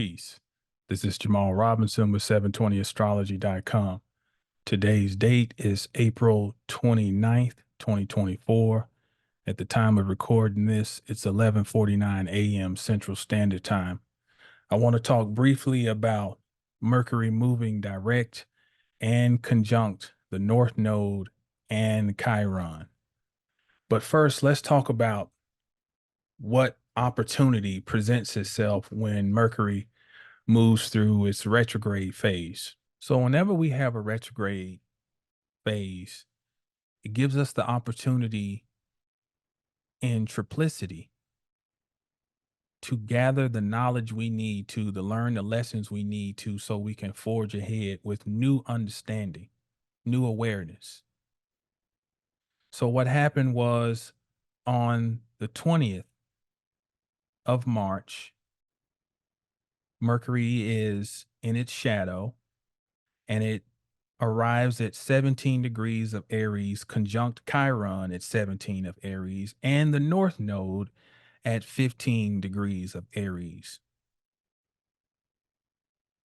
Peace. This is Jamal Robinson with 720astrology.com. Today's date is April 29th, 2024. At the time of recording this, it's 11:49 a.m. Central Standard Time. I want to talk briefly about Mercury moving direct and conjunct the North Node and Chiron. But first, let's talk about what opportunity presents itself when Mercury moves through its retrograde phase. So whenever we have a retrograde phase, it gives us the opportunity in triplicity to gather the knowledge we need to learn the lessons we need to, so we can forge ahead with new understanding, new awareness. So what happened was on the 20th of March, Mercury is in its shadow and it arrives at 17 degrees of Aries, conjunct Chiron at 17 of Aries, and the North Node at 15 degrees of Aries.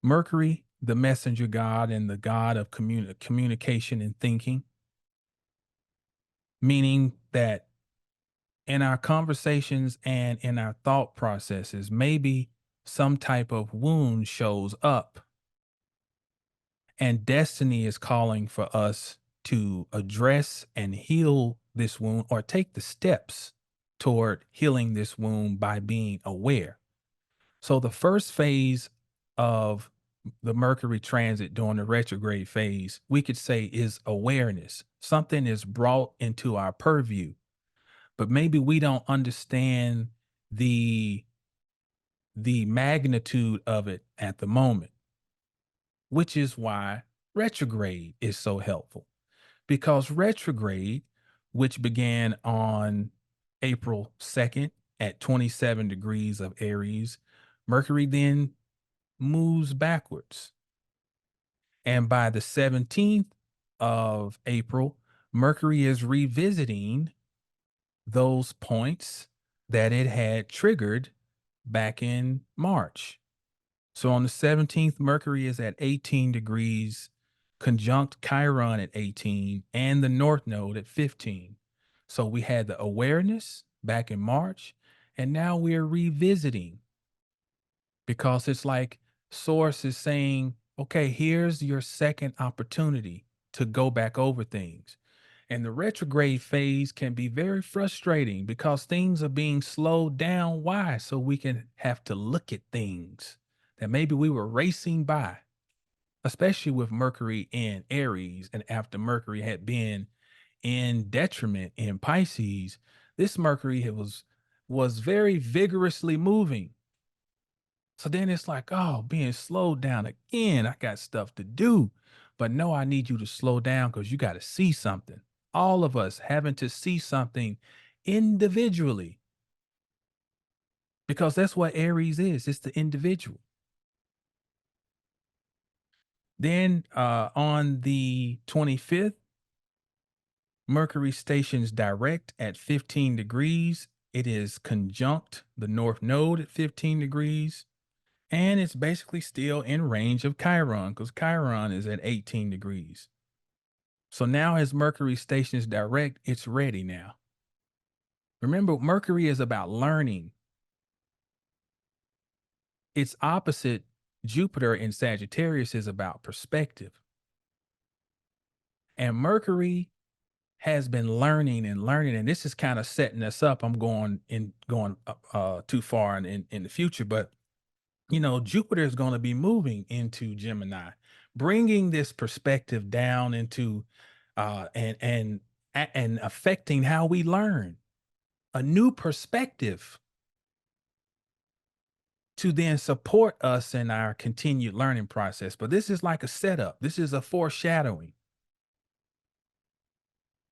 Mercury, the messenger god and the god of communication and thinking, meaning that in our conversations and in our thought processes, maybe some type of wound shows up and destiny is calling for us to address and heal this wound, or take the steps toward healing this wound by being aware. So the first phase of the Mercury transit during the retrograde phase, we could say, is awareness. Something is brought into our purview, but maybe we don't understand the magnitude of it at the moment, which is why retrograde is so helpful. Because retrograde, which began on April 2nd at 27 degrees of Aries, Mercury then moves backwards. And by the 17th of April, Mercury is revisiting those points that it had triggered back in March. So on the 17th, Mercury is at 18 degrees, conjunct Chiron at 18, and the North Node at 15. So we had the awareness back in March, and now we're revisiting, because it's like Source is saying, okay, here's your second opportunity to go back over things. And the retrograde phase can be very frustrating because things are being slowed down. Why? So we can have to look at things that maybe we were racing by, especially with Mercury in Aries. And after Mercury had been in detriment in Pisces, this Mercury was very vigorously moving. So then it's like, oh, being slowed down again. I got stuff to do. But no, I need you to slow down because you got to see something. All of us having to see something individually, because that's what Aries is. It's the individual. Then on the 25th, Mercury stations direct at 15 degrees. It is conjunct the North Node at 15 degrees. And it's basically still in range of Chiron, because Chiron is at 18 degrees. So now as Mercury stations direct, it's ready now. Remember, Mercury is about learning. Its opposite, Jupiter in Sagittarius, is about perspective. And Mercury has been learning and learning, and this is kind of setting us up. I'm going too far in the future, but Jupiter is going to be moving into Gemini, bringing this perspective down into and affecting how we learn, a new perspective to then support us in our continued learning process. But this is like a setup. This is a foreshadowing,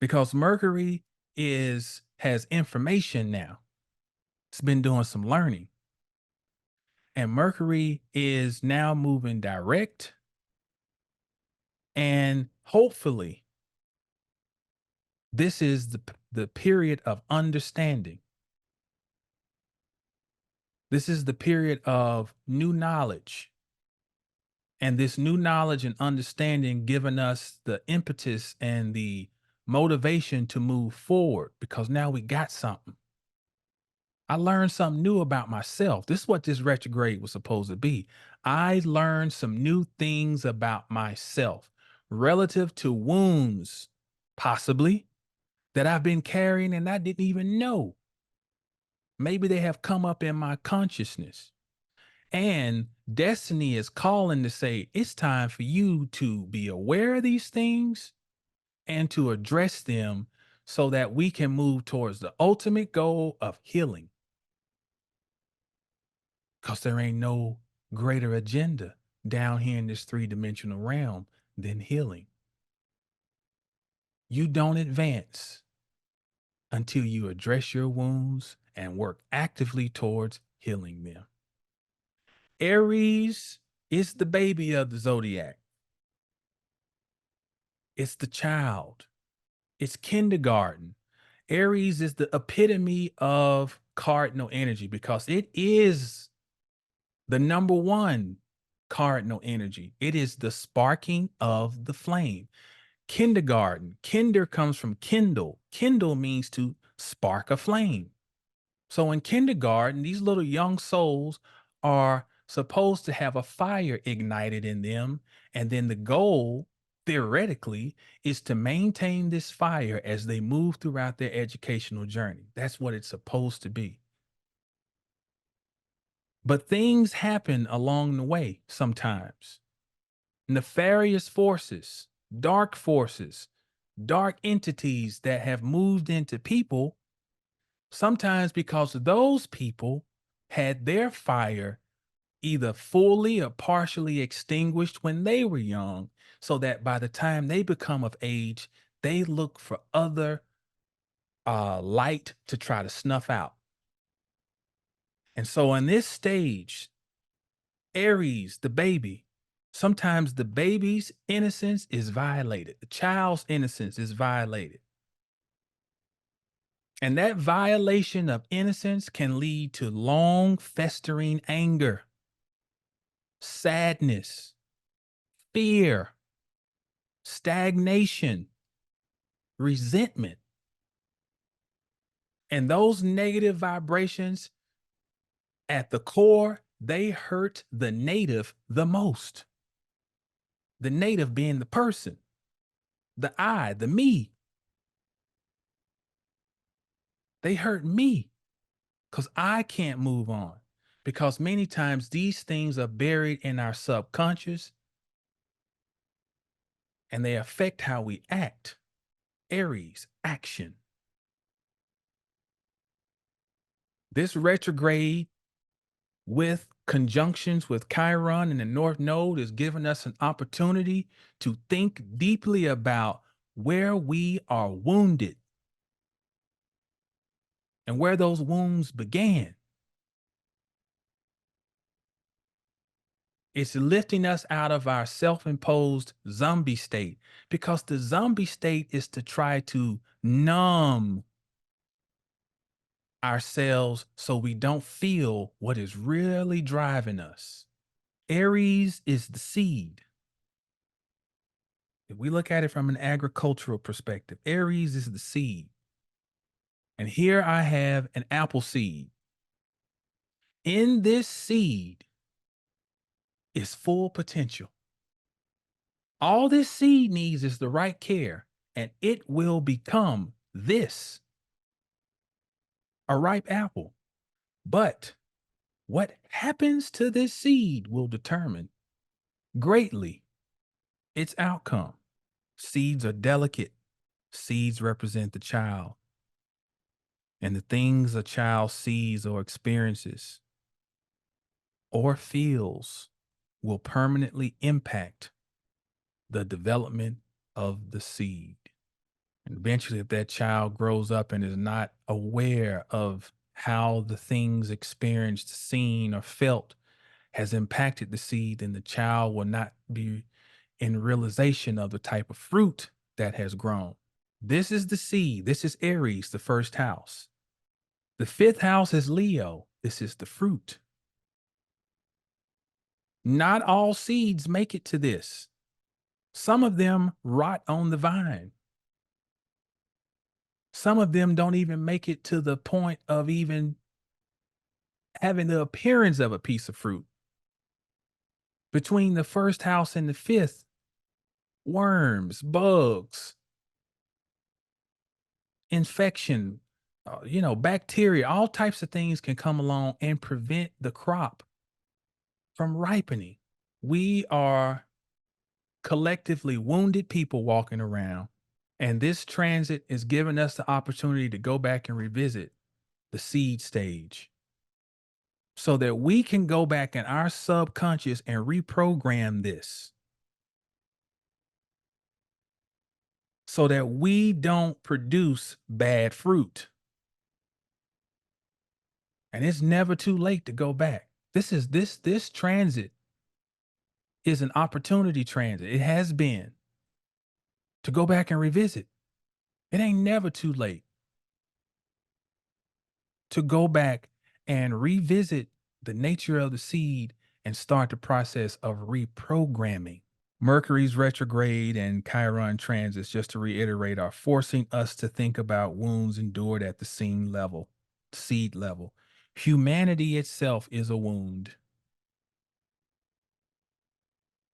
because Mercury has information now. It's been doing some learning. And Mercury is now moving direct. And hopefully, this is the period of understanding. This is the period of new knowledge. And this new knowledge and understanding giving us the impetus and the motivation to move forward because now we got something. I learned something new about myself. This is what this retrograde was supposed to be. I learned some new things about myself relative to wounds, possibly, that I've been carrying and I didn't even know. Maybe they have come up in my consciousness. And destiny is calling to say, it's time for you to be aware of these things and to address them so that we can move towards the ultimate goal of healing. Because there ain't no greater agenda down here in this three-dimensional realm than healing. You don't advance until you address your wounds and work actively towards healing them. Aries is the baby of the zodiac. It's the child. It's kindergarten. Aries is the epitome of cardinal energy because it is the number one cardinal energy. It is the sparking of the flame. Kindergarten. Kinder comes from kindle. Kindle means to spark a flame. So in kindergarten, these little young souls are supposed to have a fire ignited in them. And then the goal, theoretically, is to maintain this fire as they move throughout their educational journey. That's what it's supposed to be. But things happen along the way sometimes. Nefarious forces, dark entities that have moved into people, sometimes because those people had their fire either fully or partially extinguished when they were young, so that by the time they become of age, they look for other light to try to snuff out. And so in this stage, Aries, the baby, sometimes the baby's innocence is violated. The child's innocence is violated. And that violation of innocence can lead to long festering anger, sadness, fear, stagnation, resentment. And those negative vibrations at the core, they hurt the native the most. The native being the person, the I, the me. They hurt me because I can't move on. Because many times these things are buried in our subconscious and they affect how we act. Aries, action. This retrograde with conjunctions with Chiron and the North Node is giving us an opportunity to think deeply about where we are wounded and where those wounds began. It's lifting us out of our self-imposed zombie state, because the zombie state is to try to numb ourselves so we don't feel what is really driving us. Aries is the seed. If we look at it from an agricultural perspective, Aries is the seed. And here I have an apple seed. In this seed is full potential. All this seed needs is the right care, and it will become this, a ripe apple. But what happens to this seed will determine greatly its outcome. Seeds are delicate. Seeds represent the child. And the things a child sees or experiences or feels will permanently impact the development of the seed. And eventually, if that child grows up and is not aware of how the things experienced, seen, or felt has impacted the seed, then the child will not be in realization of the type of fruit that has grown. This is the seed. This is Aries, the first house. The fifth house is Leo. This is the fruit. Not all seeds make it to this. Some of them rot on the vine. Some of them don't even make it to the point of even having the appearance of a piece of fruit. Between the first house and the fifth, worms, bugs, infection, bacteria, all types of things can come along and prevent the crop from ripening. We are collectively wounded people walking around, and this transit is giving us the opportunity to go back and revisit the seed stage so that we can go back in our subconscious and reprogram this so that we don't produce bad fruit. And it's never too late to go back. This transit is an opportunity transit. It has been to go back and revisit. It ain't never too late to go back and revisit the nature of the seed and start the process of reprogramming. Mercury's retrograde and Chiron transits, just to reiterate, are forcing us to think about wounds endured at the seed level. Humanity itself is a wound.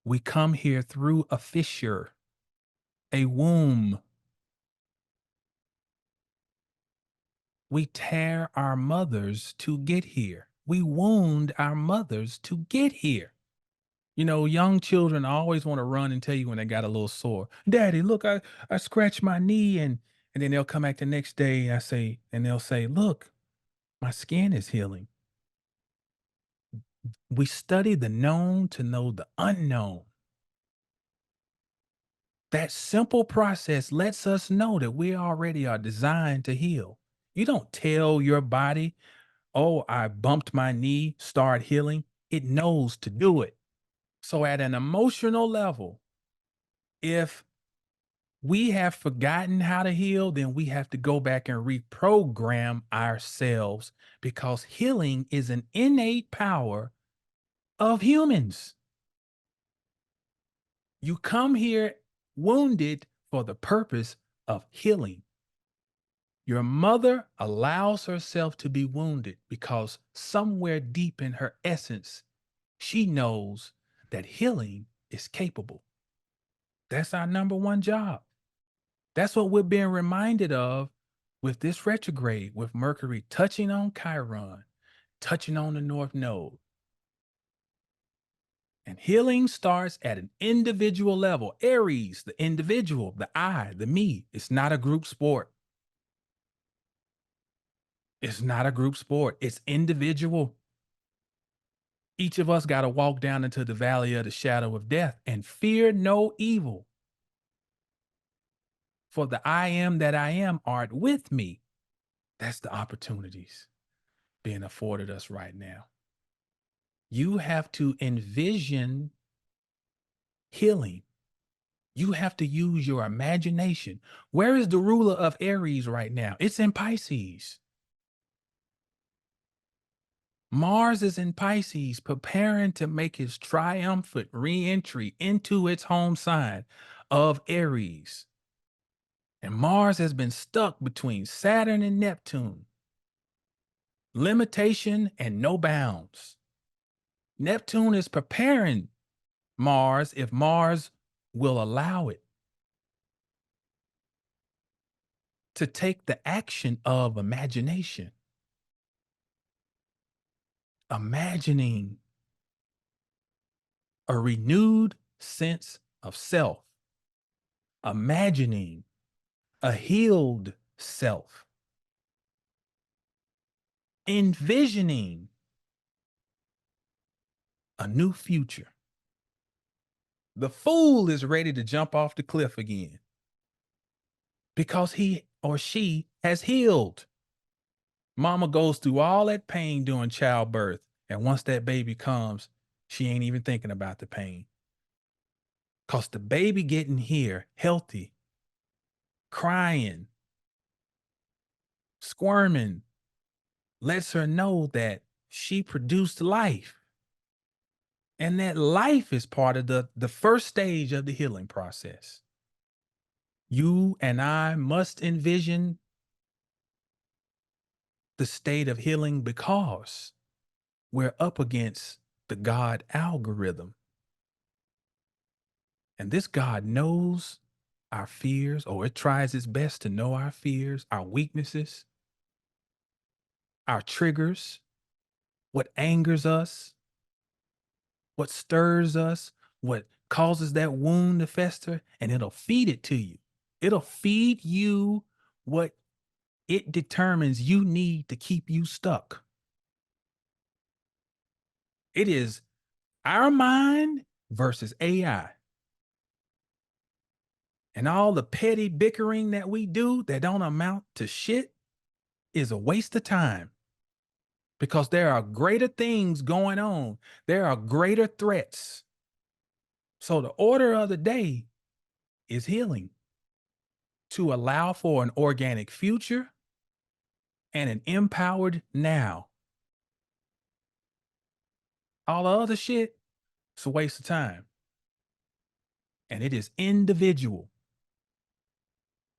We come here through a fissure, a womb. We tear our mothers to get here. We wound our mothers to get here. Young children always want to run and tell you when they got a little sore. Daddy, look, I scratched my knee, and then they'll come back the next day and they'll say, look, my skin is healing. We study the known to know the unknown. That simple process lets us know that we already are designed to heal. You don't tell your body, oh, I bumped my knee, start healing. It knows to do it. So at an emotional level, if we have forgotten how to heal, then we have to go back and reprogram ourselves because healing is an innate power of humans. You come here wounded for the purpose of healing. Your mother allows herself to be wounded because somewhere deep in her essence, she knows that healing is capable. That's our number one job. That's what we're being reminded of with this retrograde, with Mercury touching on Chiron, touching on the North Node. And healing starts at an individual level. Aries, the individual, the I, the me. It's not a group sport. It's not a group sport. It's individual. Each of us got to walk down into the valley of the shadow of death and fear no evil. For the I am that I am art with me. That's the opportunities being afforded us right now. You have to envision healing. You have to use your imagination. Where is the ruler of Aries right now? It's in Pisces. Mars is in Pisces, preparing to make his triumphant re-entry into its home sign of Aries. And Mars has been stuck between Saturn and Neptune. Limitation and no bounds. Neptune is preparing Mars if Mars will allow it to take the action of imagination. Imagining a renewed sense of self. Imagining a healed self. Envisioning a new future. The fool is ready to jump off the cliff again because he or she has healed. Mama goes through all that pain during childbirth. And once that baby comes, she ain't even thinking about the pain. Because the baby getting here healthy, crying, squirming, lets her know that she produced life And that life is part of the first stage of the healing process. You and I must envision the state of healing because we're up against the God algorithm. And this God knows our fears, or it tries its best to know our fears, our weaknesses, our triggers, what angers us, what stirs us, what causes that wound to fester, and it'll feed it to you. It'll feed you what it determines you need to keep you stuck. It is our mind versus AI. And all the petty bickering that we do that don't amount to shit is a waste of time because there are greater things going on. There are greater threats. So the order of the day is healing to allow for an organic future and an empowered now. All the other shit, it's a waste of time. And it is individual.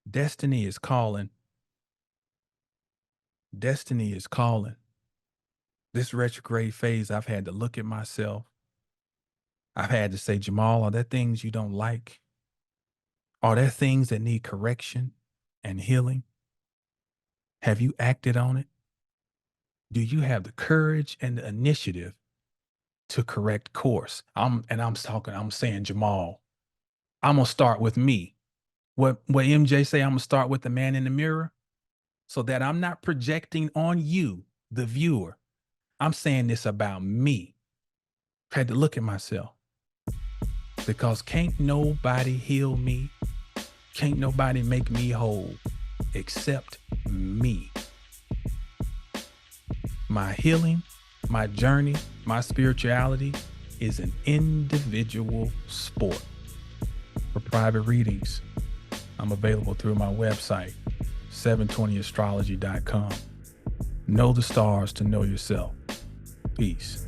Destiny is calling. Destiny is calling. This retrograde phase, I've had to look at myself. I've had to say, Jamal, are there things you don't like? Are there things that need correction and healing? Have you acted on it? Do you have the courage and the initiative to correct course? I'm saying, Jamal, I'm gonna start with me. What MJ say, I'm gonna start with the man in the mirror so that I'm not projecting on you, the viewer. I'm saying this about me. I had to look at myself because can't nobody heal me. Can't nobody make me whole except me. My healing, my journey, my spirituality is an individual sport. For private readings, I'm available through my website, 720astrology.com. Know the stars to know yourself. Peace.